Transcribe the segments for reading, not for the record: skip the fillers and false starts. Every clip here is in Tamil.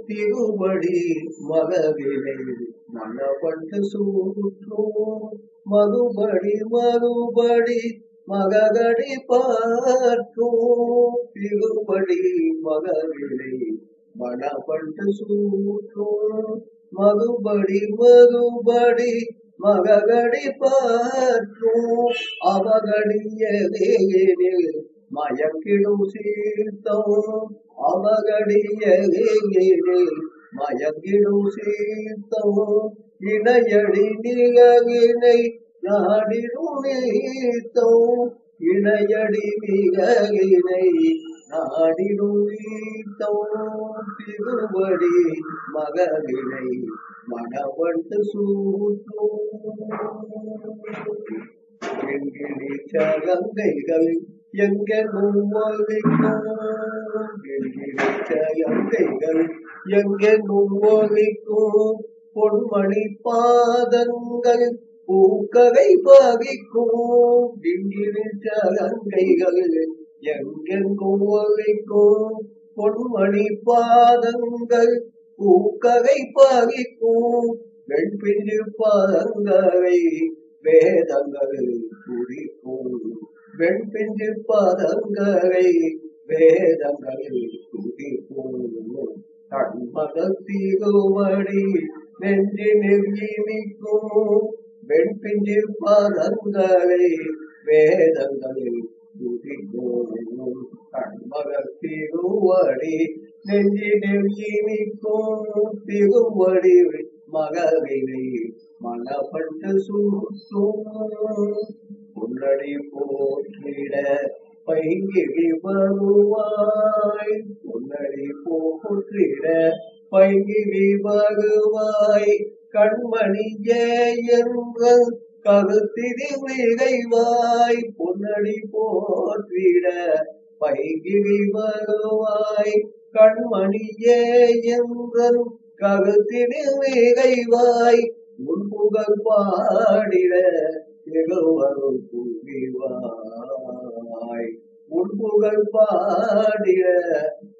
திருவடி மகவினை மனப்பட்டு சூற்றும் மறுபடி மறுபடி மககடி பாற்றும் திருவடி மகவினை மனப்பட்டு சூற்றும் மறுபடி மறுபடி மககடி பாற்றும் அவகடியதேனில் மயக்கிடும் சீர்த்தம் அவகடியதேனில் மயக்கிடும் சீர்த்தம் இணையடி நிகவினை நாடிடும் நீத்தம் இணையடி நிகவினை நாடிடும் நீத்தம் திருவடி மகவினை மனவண்டு சூற்றும் என்கிளி சலங்கைகள் எங்கெங்கும் ஒலிக்கும் என்கிளி சலங்கைகள் எங்கெங்கும் ஒலிக்கும் பொன்மணி பாதங்கள் பூக்ககை பகிக்கும் என்கிளி சலங்கைகள் எங்கெங்கும் ஒலிக்கும் பொன்மணி பாதங்கள் பூக்ககை பகிக்கும் வெண்பிஞ்சு பாதங்களை வேதங்கள் துடிக்கும் வெண்பிஞ்சு பாதங்களை வேதங்கள் துடிக்கும் கண்மகள் திருவடி நெஞ்சினில் இனிக்கும் வெண்பிஞ்சு பாதங்களை வேதங்கள் துடிக்கும் கண்மகள் திருவடி நெஞ்சினில் இனிக்கும் திருவடி மகவினை மனப்பட்டு சூற்றும் உன்னடி போற்றிட பைங்கிழி வருவாய் உன்னடி போற்றிட பைங்கிழி வருவாய் கண்மணியே எங்கள் கருத்திரி விரைவாய் பொன்னடி போற்றிட பைங்கிழி வருவாய் கண்மணியே எங்கள் கருத்திரி விரைவாய் முன்புகள் பாடிட திகழ்வரும் புவிவாய் முன்புகள் பாடிட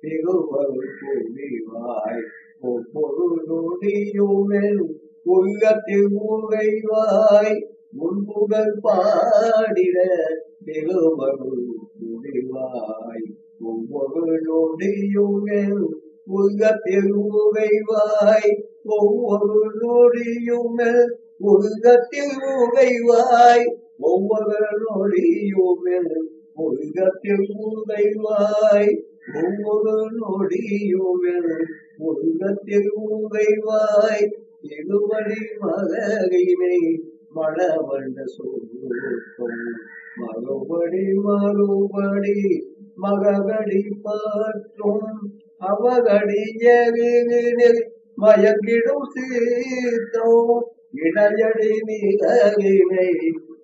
திகழ்வரும் புவிவாய் ஒவ்வொரு நொடியுமென் உள்ளத்தில் உறைவாய் முன்புகள் பாடிட திகழ்வரும் புவிவாய் ஒவ்வொரு நொடியுமென் உள்ளத்தில் உறைவாய் ஒவ்வொரு நொடியுமென் உள்ளத்தில் உறைவாய் ஒவ்வொரு நொடியுமென் உள்ளத்தில் உறைவாய் ஒவ்வொரு நொடியுமென் உள்ளத்தில் உறைவாய் திருவடி மகவினை மணவண்ட சூற்றும் மறுபடி மறுபடி மககடி பாற்றும் அவகடியவினில் மயக்கிடும் சீர்த்தம் இடையடி நிகவினை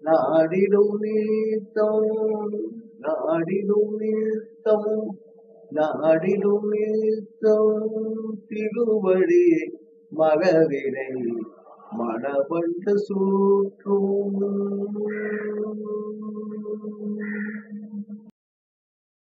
நாடிடும் நீத்தம் நாடிடும் நீத்தம் நாடிடும் நீத்தம் திருவடி மகவினை மணவண்டு சூற்றும்